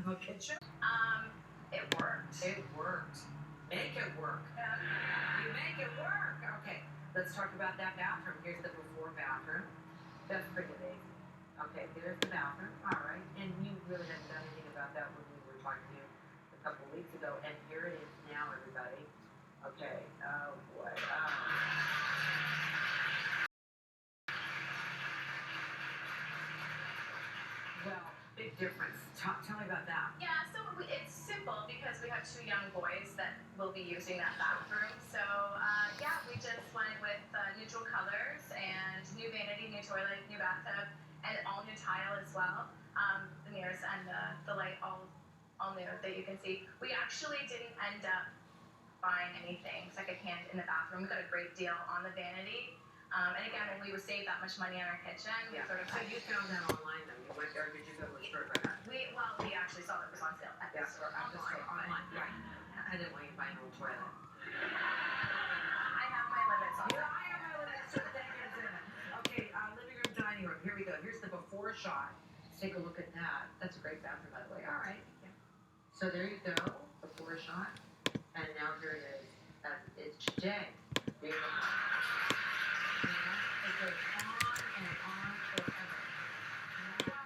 remote kitchen? It worked. It worked. Make it work. You make it work. Okay, let's talk about that bathroom. Here's the before bathroom. That's pretty amazing. Okay, there's the bathroom. All right, and you really haven't done anything about that when we were talking to you a couple of weeks ago, and here it is now, everybody. Okay. Oh boy. Well, big difference. Tell me about that. Yeah, so it's simple because we have 2 young boys that will be using that bathroom. So, yeah, we just went with neutral colors and new vanity, new toilet, new bathtub, and all new tile as well. The mirrors and the light all new that you can see. We actually didn't end up buying anything secondhand in the bathroom. We got a great deal on the vanity. And again, when we would save that much money on our kitchen, we sort of... So you found that online, though? You went there, did you go to a store for that? We actually saw that it was on sale at the store. Online, right. I didn't want you to buy an old toilet. I have my limits on that. I have my limits to the fingers in it. Okay, living room, dining room. Here we go. Here's the before shot. Let's take a look at that. That's a great bathroom, by the way. All right. Yeah. So there you go, before shot. And now here it is. It's today. Beautiful. It goes on and on forever. Wow.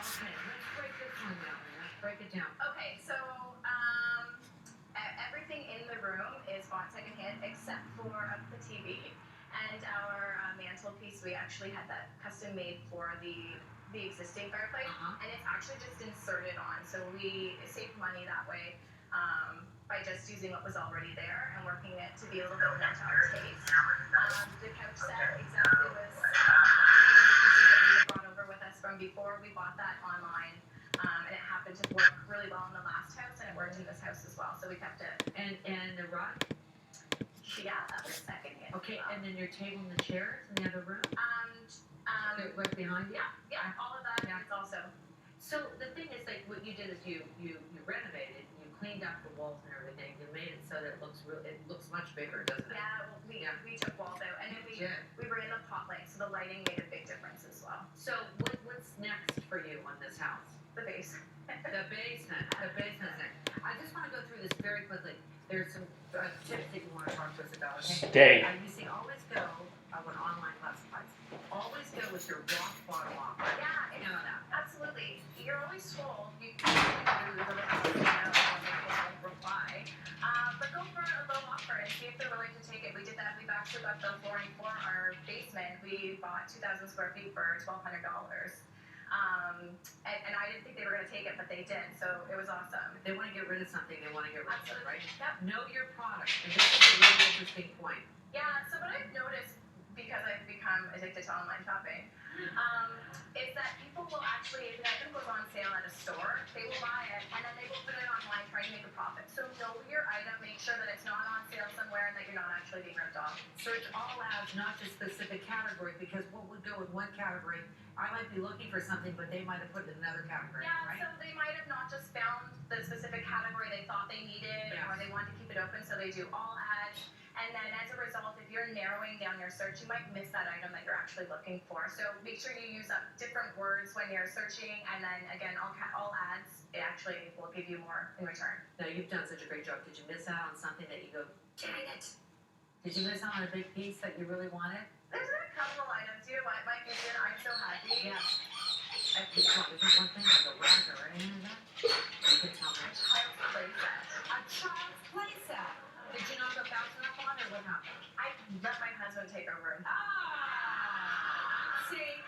Okay, let's break this one down. Let's break it down. Okay, so everything in the room is bought secondhand except for the TV and our mantelpiece. We actually had that custom made for the existing fireplace, and it's actually just inserted on. So we saved money that way by just using what was already there and working it to be a little bit more to our taste. The couch set exactly was that we brought over with us from before. We bought that online, and it happened to work really well in the last house, and it worked in this house as well. So we kept it. And the rug? Yeah, that was secondhand. Okay, and then your table and the chairs in the other room? Right behind you? Yeah, all of that. Yeah, it's also. So the thing is, like, what you did is you renovated, you cleaned up the walls and everything, you made it so that it looks much bigger, doesn't it? Yeah, well, we took walls out, and then we were in the pot light, so the lighting made a big difference as well. So what's next for you on this house? The base. The basement. The basement thing. I just want to go through this very quickly. There's some tips that you want to talk to us about. Okay? You see, always go with online classifieds. Always go with your rock bottom offer. Yeah, you know that. Absolutely. You're always told you reply, but go for a low offer and see if they're willing to take it. We did that. We've actually got the flooring for our basement. We bought 2,000 square feet for $1,200. And I didn't think they were going to take it, but they did. So it was awesome. If they want to get rid of something, they want to get rid of it, right? Yep. Know your product. And this is a really interesting point. Yeah, so what I've noticed, because I've become addicted to online shopping, is that people will actually, if an item goes on sale at a store, they will buy it, and then they will put it online trying to make a profit. So know your item, make sure that it's not on sale somewhere and that you're not actually being ripped off. Search all ads, not just specific category, because what would go in one category, I might be looking for something, but they might have put it in another category, right? Yeah, so they might have not just found the specific category they thought they needed, or they wanted to keep it open, so they do all ads. And then as a result, if you're narrowing down your search, you might miss that item that you're actually looking for. So make sure you use up different words when you're searching, and then again, all ads, it actually will give you more in return. No, you've done such a great job. Did you miss out on something that you go, dang it? Did you miss out on a big piece that you really wanted? There's been a couple of items here. My kitchen, I'm so happy. Yeah. There's one thing like a rug or anything like that? You can tell me. A child's playset. A child's playset. Did you not go fast enough on it, or what happened? I let my husband take over. See,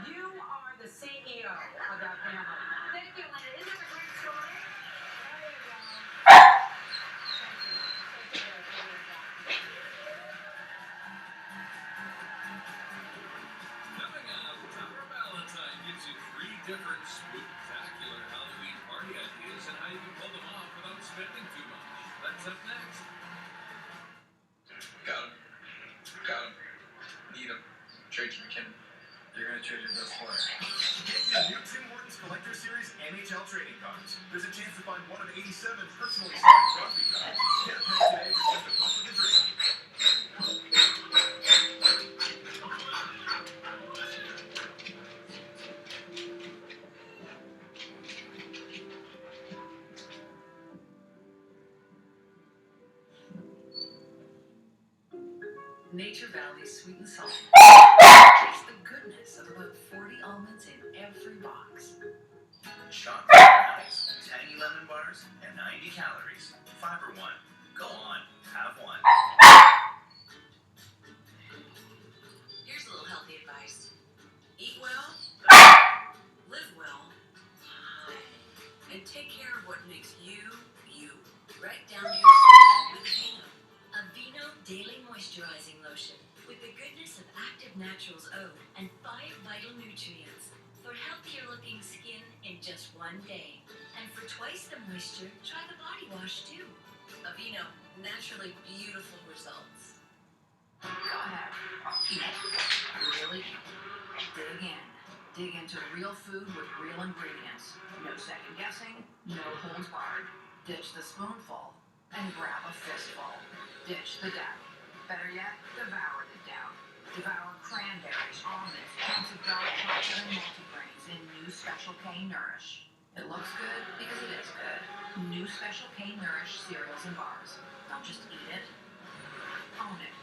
you are the CEO of that family. Thank you, Linda. Isn't it a great story? There you go. Coming up, Tower Valentine gives you 3 different spectacular Halloween party ideas and how you can pull them off without spending too much. That's up next. Got him. Need him. Trade you, McKinnon. You're going to trade your best player. Get your new Tim Hortons Collector Series NHL trading cards. There's a chance to find one of 87 personally signed Crosby cards. Get a pack today for just a bump of the dream. Nature Valley's sweet and salty. Taste the goodness of about 40 almonds in every box. Chocolate nuts, tangy lemon bars, and 90 calories. Fiber one. Go on, have one. Here's a little healthy advice. Eat well, live well, and take care of what makes you, you. Right down to your skin with Aveeno. Aveeno Daily Moisturizing Lotion with the goodness of Active Naturals O and 5 vital nutrients for healthier looking skin in just one day. And for twice the moisture, try the body wash too. Aveeno, naturally beautiful results. Go ahead. Eat. Really eat. Dig in. Dig into real food with real ingredients. No second guessing, no holds barred. Ditch the spoonful and grab a fistful. Ditch the deck. Better yet, devour the down. Devour cranberries, almonds, clumps of dark chocolate, and multigrains in new Special K Nourish. It looks good because it is good. New Special K Nourish cereals and bars. Don't just eat it. Own it.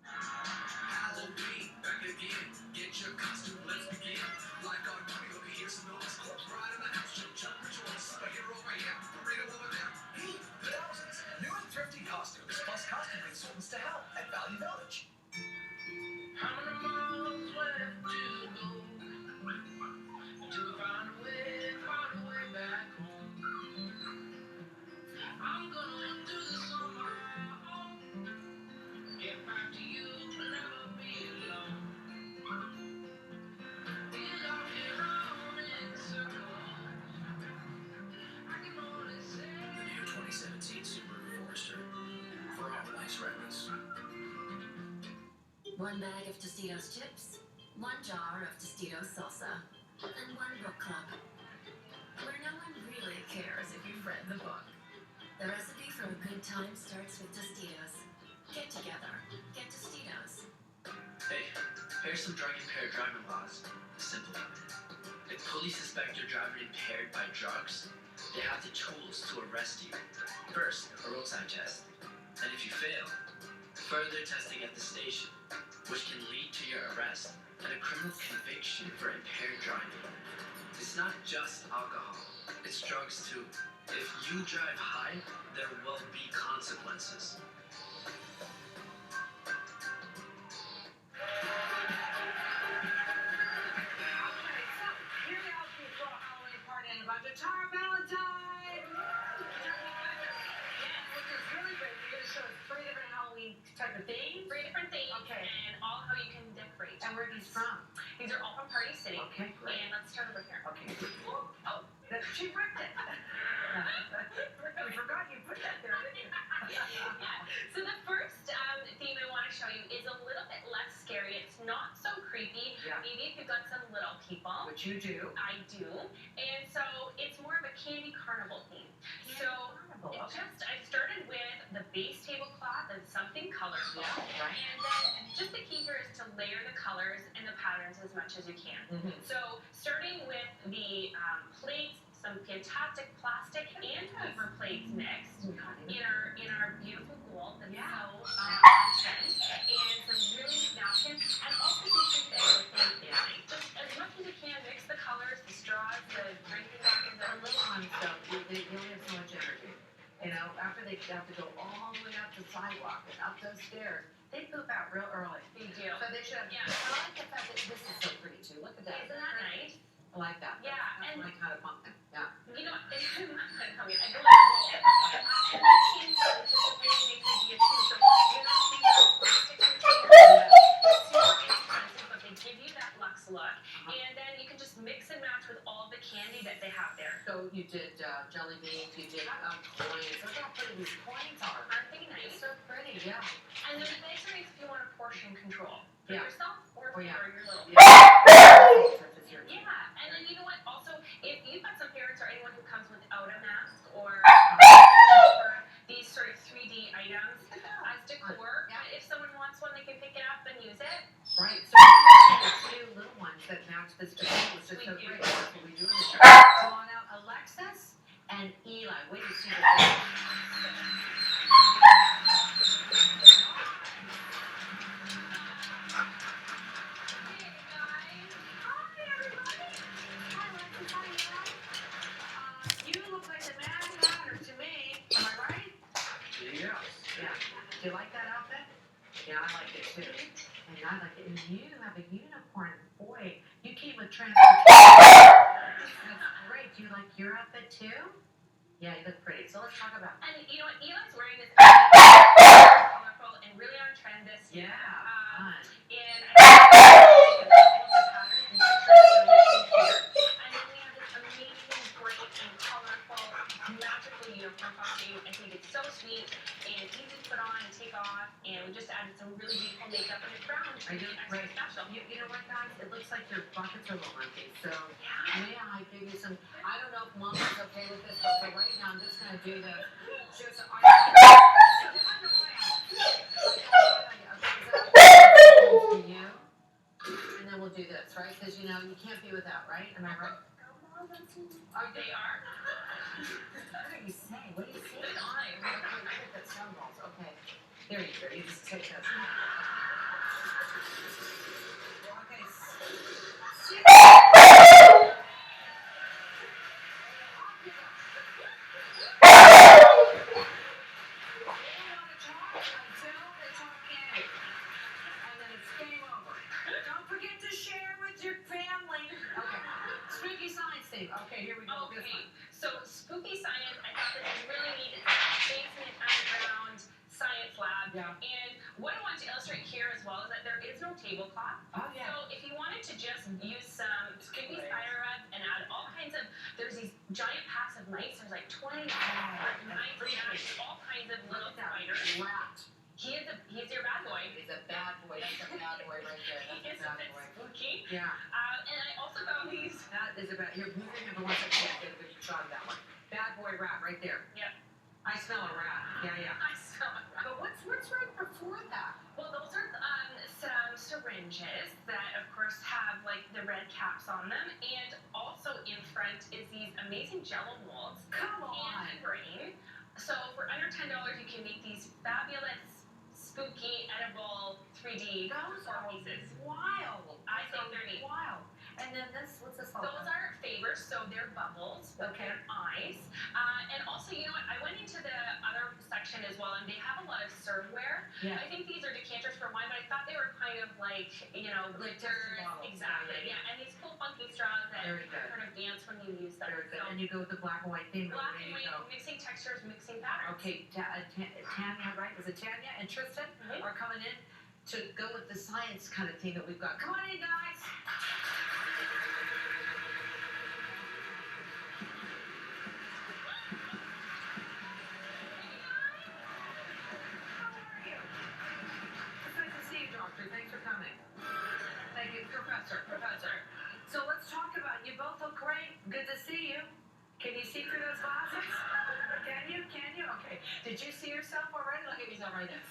Halloween, back again. Get your costume, let's begin. Like our money, let me hear some noise. Corpse bride in the house, jump, jump, rejoice. A hero right here, burrito over there. Hey, thousands. New and thrifty costumes, plus costume consultants to help at Value Village. How many miles left to go until we find a way back home? I'm gonna do this on my own. Get back to you, never be alone. Feel like we're round in circles. I can only say The new 2017 Subaru Forester. For all nice redness. 1 bag of Tostitos chips, 1 jar of Tostitos salsa, and 1 book club. Where no one really cares if you've read the book. The recipe for a good time starts with Tostitos. Get together. Get Tostitos. Hey, here's some drug-impaired driving laws. Simple. If police suspect your driver impaired by drugs, they have the tools to arrest you. First, a roadside test. And if you fail, further testing at the station, which can lead to your arrest and a criminal conviction for impaired driving. It's not just alcohol, it's drugs too. If you drive high, there will be consequences. Alright, so here we are for a Halloween party and a bunch of Tara Valentine! Yes, which is really great. You're going to show us 3 different Halloween type of themes. 3 different things Okay. and all how you can decorate. And where are these from? These are all from Party City. Okay, great. And let's start over here. Okay. Oh, She ripped it. We forgot you put that there, didn't you? yeah. So the first theme I want to show you is a little bit less scary. It's not so creepy. Yeah. Maybe if you've got some little people. Which you do. I do. And so it's more of a candy carnival theme. Carnival, It okay. just, I started with the base tablecloth and something colorful. Yeah, right. And then just the key here is to layer the colors and the patterns as much as you can. Mm-hmm. So starting with the plates, some fantastic plastic and paper plates mixed in our beautiful gold that's Yeah. so on trend, and some really napkins and also some things with just as much as you can mix the colors, the straws, the drinking glasses, The little ones, though, they only have so much energy. You know, after they have to go all the way up the sidewalk and up those stairs, they poop out real early. they do. So they should have. Yeah. I like the fact that this is so pretty too. Look at that. Isn't that nice? I like that. Yeah, That's and my kind of pumpkin. Yeah. you know, I don't like it. And the king pouch is a really nice idea too. So you're not thinking of plastic containers. It's super inexpensive, but they give you that luxe look. And then you can just mix and match with all the candy that they have there. So you did jelly beans, you did coins. Look how pretty these coins are. Aren't they nice? It's so pretty, yeah. And then the nice thing is if you want a portion control for Yeah. yourself or for yeah. your little Yeah. and then you know what? Also, if you've got some parents or anyone who comes without a mask or for these sort of 3D items as decor, if someone wants one, they can pick it up and use it. Right. So we have 2 little ones that match this decor, which is so We do. great. That's what we do in the show. Come on out, Alexis and Eli. Wait to see this. I like it. And you have a unicorn. Boy, you came with transportation. That's great. Do you like your outfit too? Yeah, you look pretty. So let's talk about. And you know what? Eli's wearing this colorful and really on trend this year. Fun. And I think it's a pattern and here. And then we have this amazing, great, and colorful, magical uniform costume. I think it's so sweet and easy to put on and take off. And we just added some really beautiful makeup in the crown to make it extra special. You know what, guys? It looks like your buckets are a little empty. So may I give you some? I don't know if Mom is okay with this, but for right now, I'm just gonna do the. Just for you, and then we'll do this, right? Because you know you can't be without, right? Am I right? Oh, they are? What do you say? What do you say? That sound balls. Okay. There you go. You just take this. Okay. Don't forget to share with your family. Okay. Spooky science thing. Okay, here we go. Okay. So spooky science, I thought this was really neat. It's a basement underground science lab. Yeah. And what I want to illustrate here as well is that there is no tablecloth. Oh yeah. So if you wanted to just use some spooky spider web and add all kinds of, there's these giant packs of mice. There's like 20 mice, all kinds of little spiders. Rat. He's your bad boy. He's a bad boy. That's a bad boy right there. That's a bad boy. Spooky. Yeah. And I also found these. That is a bad. You're moving him for 1 second. Get a good shot of that one. Bad boy rat right there. Yep. I smell a rat. Yeah. I saw it. But what's right before that? Well, those are some syringes that, of course, have like the red caps on them, and also in front is these amazing Jello molds. Come on. And a brain. So for under $10, you can make these fabulous, spooky, edible 3D Those are pieces. wild. I think they're neat. Wild. And then what's this all Those are favors, so they're bubbles with Okay. their eyes. And also, you know what? I went into the other section as well, and they have a lot of serveware. Yeah. I think these are decanters for wine, but I thought they were kind of like, you know, Like lifters. bottles. Exactly. Yeah. Yeah. And these cool funky straws that Very good. kind of dance when you use them. Very good. So, And you go with the black and white theme. black There and you white, go. mixing textures, mixing patterns. Okay, Tanya, right? Is it Tanya and Tristan Mhm. are coming in to go with the science kind of thing that we've got. Come on in, guys. How are you? It's nice to see you, Doctor. Thanks for coming. Thank you, Professor. So let's talk about, you both look great. Good to see you. Can you see through those glasses? Can you? Okay. Did you see yourself already? Look at yourself right there.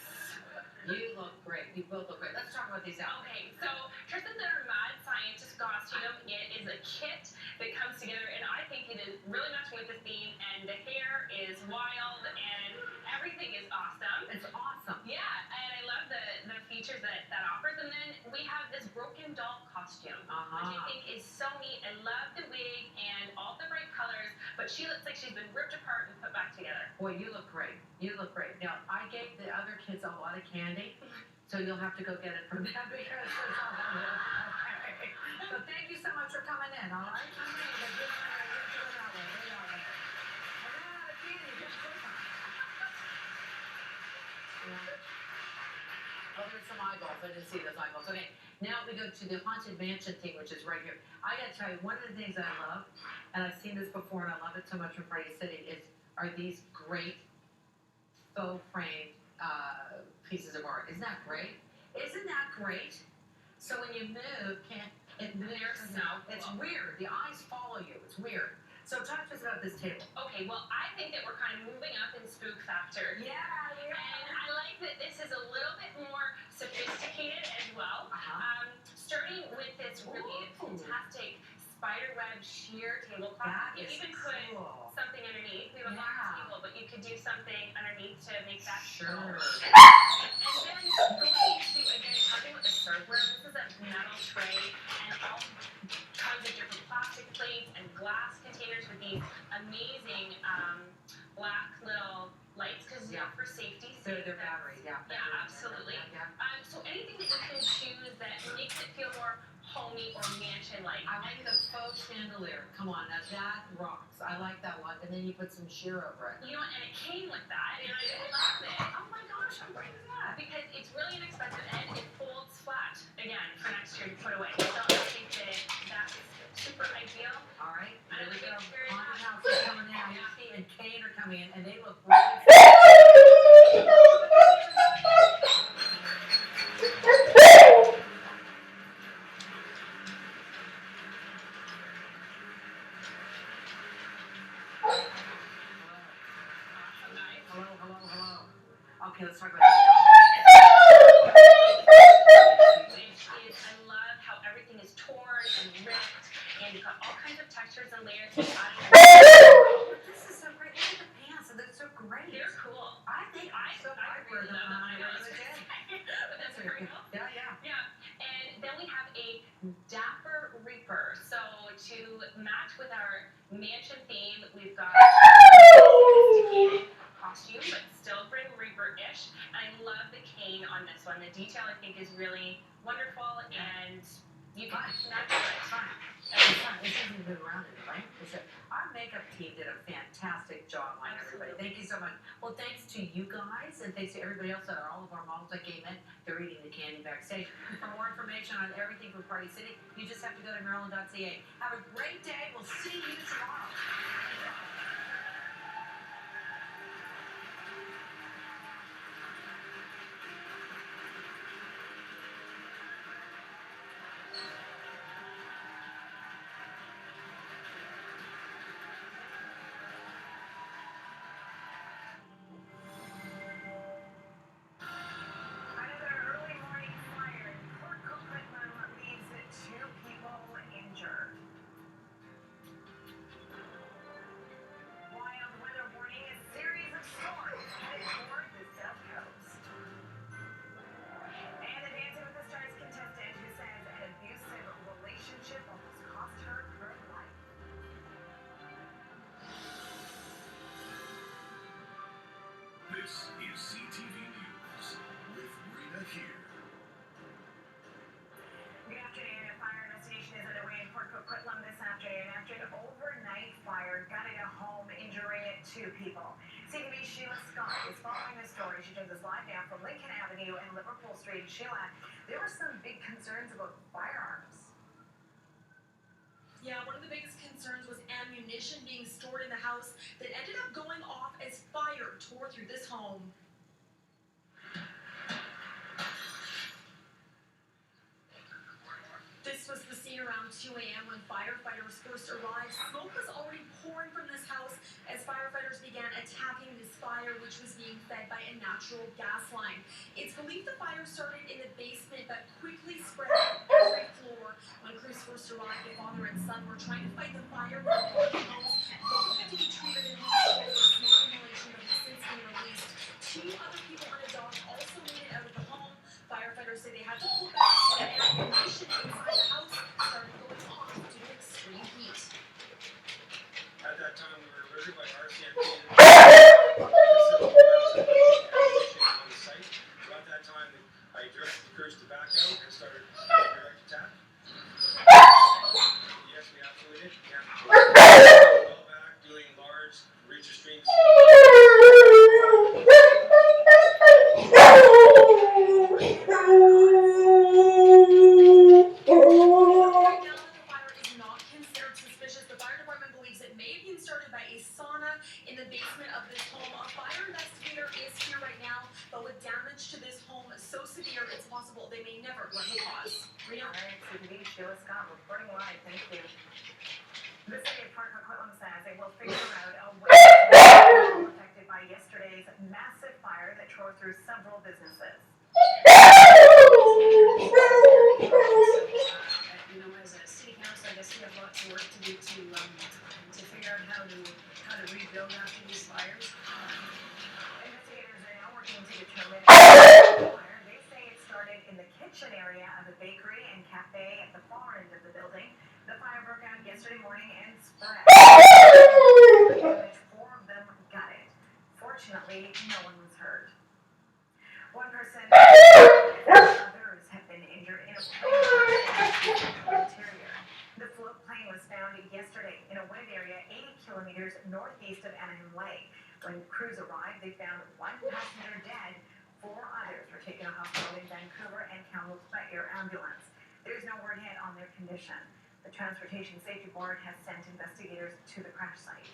You look great. You both look great. Let's talk about these out. Okay, so Tristan's our mad scientist costume. It is a kit that comes together, and I think it is really matching with the theme. And the hair is wild, and everything is awesome. It's awesome. Yeah, and I love the features that offers. And then we have this broken doll costume, which I think is so neat. I love the wig and all the bright colors, but she looks like she's been ripped apart and put back together. Boy, you look great. You look great. Now, I gave the other kids a lot of candy, so you'll have to go get it from them because it's all okay. So thank you so much for coming in, all right? Oh, there's some eyeballs. I didn't see those eyeballs. Okay, now we go to the Haunted Mansion thing, which is right here. I gotta tell you, one of the things I love, and I've seen this before, and I love it so much from Party City, are these great faux framed pieces of art. Isn't that great? Isn't that great? So when you move, it moves. so It's cool. weird. The eyes follow you. It's weird. So talk to us about this table. Okay, well, I think that we're kind of moving up in spook factor. Yeah. And I like that this is a little bit more sophisticated as well. Starting with this really fantastic spiderweb sheer tablecloth. That You is even put cool. something underneath. We have a Yeah. box table, but you could do something underneath to make that Sure. And then going into, again, talking about the serveware, this is a metal tray and all kinds of different plastic plates and glass containers with these amazing black little like lights because for safety. They're battery, Yeah, absolutely. So anything that you can choose that makes it feel more homey or mansion-like. I like the faux chandelier. Come on, now that rocks. I like that one. And then you put some sheer over it. You know what? And it came with that, and I love it. Oh my gosh, how great is that? Because it's really inexpensive and it folds flat again for next year to put away. So I think that's super ideal. All right, And there we go. it's very Haunted fast. house is coming in. HC and Kane are coming in, and they look really Hello. Okay, let's talk about that. I love how everything is torn and ripped, and you've got all kinds of textures and layers. This is so great. Look at the pants, and they're so great. They're cool. I think I wear them on a regular day. But that's pretty cool. Yeah. And then we have a Dapper Reaper. So to match with our mansion theme, we've got sophisticated costume, but still Grim Reaper-ish. And I love the cane on this one. The detail I think is really wonderful, and you can match it. It's fun. This hasn't been around it, right? Our makeup team did a fantastic job on everybody. Thank you so much. Well, thanks to you guys, and thanks to everybody else that are all of our models that came in. They're eating the candy backstage. For more information on everything from Party City, you just have to go to maryland.ca. Have a great day. We'll see you tomorrow. Another early morning fire in Port Coquitlam leaves 2 people injured. Wild weather warning, a series of storms headed toward the south coast. And the Dancing with the Stars contestant who says an abusive relationship almost cost her her life. This is CTV News with Rena here. Good afternoon. A fire investigation is underway in Port Coquitlam this afternoon after an overnight fire gutted a home, injuring 2 people. CTV's Sheila Scott is following the story. She joins us live now from Lincoln Avenue and Liverpool Street. Sheila, there were some big concerns about firearms. Yeah, one of the biggest concerns was ammunition being stored in the house that ended up going off as fire tore through this home. This was the scene around 2 a.m. when firefighters first arrived. Smoke was already pouring from this house as firefighters began attacking this fire, which was being fed by a natural gas line. It's believed the fire started in the basement but quickly spread to every floor. When crews first arrived, the father and son were trying to fight the fire with the homes. Both had to be treated in hospital with smoke inhalation that has since been released. 2 other people and a dog also made it out of the home. Firefighters say they had to pull back when ammunition inside the house started going off due to extreme heat. At that time, we were alerted by RCMP on the site. So at that time, I directed the crews to back out and started direct attack. Yes, we absolutely did. Yeah. Well back, doing large reach streams. Sheila Scott reporting live. Thank you. The city of Port Coquitlam says it will figure out a way to be affected by yesterday's massive fire that tore through several businesses. As a city council, I guess we have lots of work to do to figure out how to rebuild after these fires. Investigators are now working to determine the fire. They say it started in the kitchen area of a bakery and cafe at the far end of the building. The fire broke out yesterday morning and spread. 4 of them gutted. Fortunately, northeast of Anaheim Lake. When crews arrived, they found one passenger dead. 4 others were taken to hospital in Vancouver and Kamloops by air ambulance. There's no word yet on their condition. The Transportation Safety Board has sent investigators to the crash site.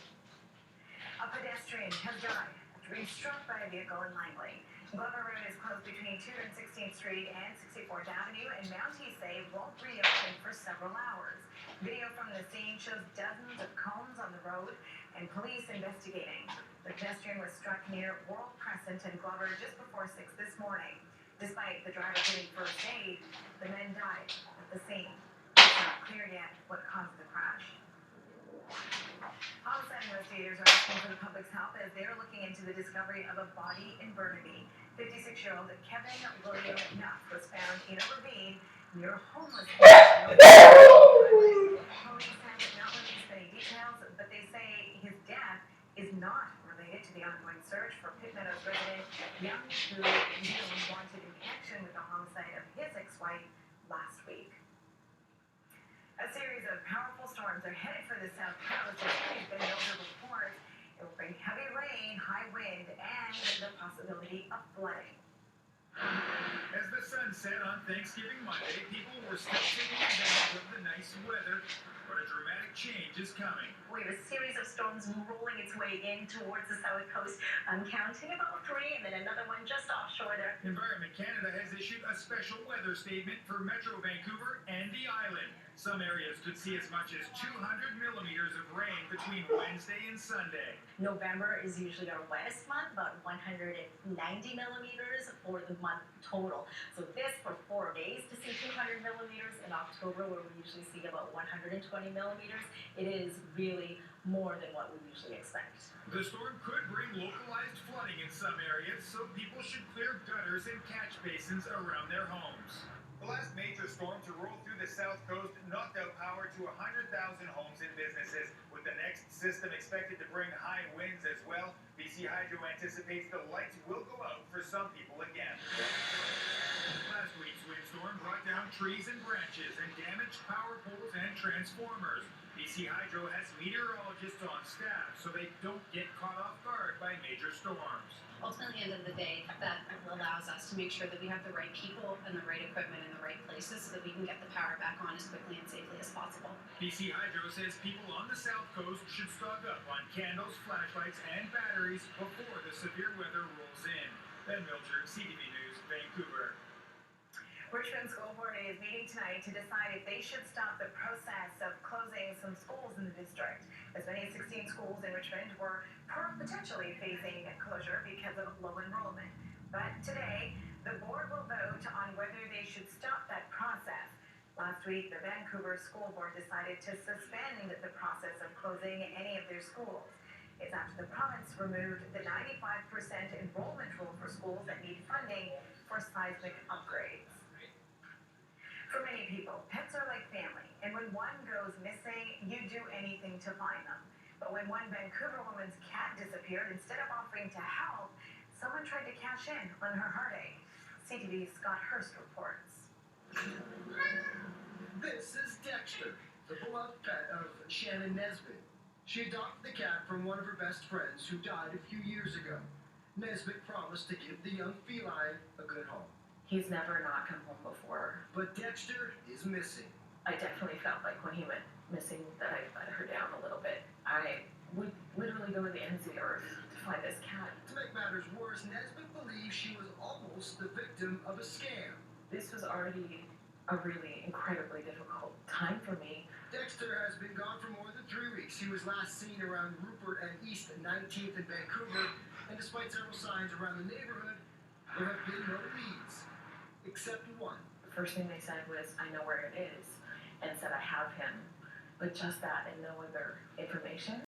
A pedestrian has died after being struck by a vehicle in Langley. Glover Road is closed between 216th Street and 64th Avenue, and Mounties say won't reopen for several hours. Video from the scene shows dozens of cones on the road and police investigating. The pedestrian was struck near World Crescent and Glover just before 6 this morning. Despite the driver getting first aid, the men died at the scene. It's not clear yet what caused the crash. Homicide investigators are asking for the public's help as they're looking into the discovery of a body in Burnaby. 56-year-old Kevin William Nuff was found in a ravine near a homeless person. Police have not released any details, but they say his death is not related to the ongoing search for Pitt Meadows resident Young, who wanted in connection with the homicide of his ex-wife last week. A series of powerful storms are headed for the South Coast. It's been noted reports. It will bring heavy rain, high wind, and the possibility of flooding. As the sun set on Thanksgiving Monday, people were still taking advantage of the nice weather, but a dramatic change is coming. We have a series of storms rolling its way in towards the south coast. I'm counting about 3 and then another one just offshore there. Environment Canada has issued a special weather statement for Metro Vancouver and the island. Some areas could see as much as 200 millimeters of rain between Wednesday and Sunday. November is usually our wettest month, about 190 millimeters for the month total. So this for 4 days to see 200 millimeters in October, where we usually see about 120 millimeters, it is really more than what we usually expect. The storm could bring localized flooding in some areas, so people should clear gutters and catch basins around their homes. The last major storm to roll through the South Coast knocked out power to 100,000 homes and businesses, with the next system expected to bring high winds as well. BC Hydro anticipates the lights will go out for some people again. Last week's windstorm brought down trees and branches and damaged power poles and transformers. BC Hydro has meteorologists on staff so they don't get caught off guard by major storms. Ultimately, at the end of the day, that allows us to make sure that we have the right people and the right equipment in the right places so that we can get the power back on as quickly and safely as possible. BC Hydro says people on the South Coast should stock up on candles, flashlights, and batteries before the severe weather rolls in. Ben Milcher, CTV News, Vancouver. Richmond School Board is meeting tonight to decide if they should stop the process of closing some schools in the district. As many as 16 schools in Richmond were potentially facing closure because of low enrollment. But today, the board will vote on whether they should stop that process. Last week, the Vancouver School Board decided to suspend the process of closing any of their schools. It's after the province removed the 95% enrollment rule for schools that need funding for seismic upgrades. For many people, pets are like family, and when one goes missing, you do anything to find them. But when one Vancouver woman's cat disappeared, instead of offering to help, someone tried to cash in on her heartache. CTV's Scott Hurst reports. This is Dexter, the beloved pet of Shannon Nesbitt. She adopted the cat from one of her best friends who died a few years ago. Nesbitt promised to give the young feline a good home. He's never not come home before. But Dexter is missing. I definitely felt like when he went missing that I let her down a little bit. I would literally go to the ends of the earth to find this cat. To make matters worse, Nesbitt believes she was almost the victim of a scam. This was already a really incredibly difficult time for me. Dexter has been gone for more than 3 weeks. He was last seen around Rupert and East 19th in Vancouver, and despite several signs around the neighborhood, there have been no leads. Except one. The first thing they said was, I know where it is, and said I have him. But just that and no other information.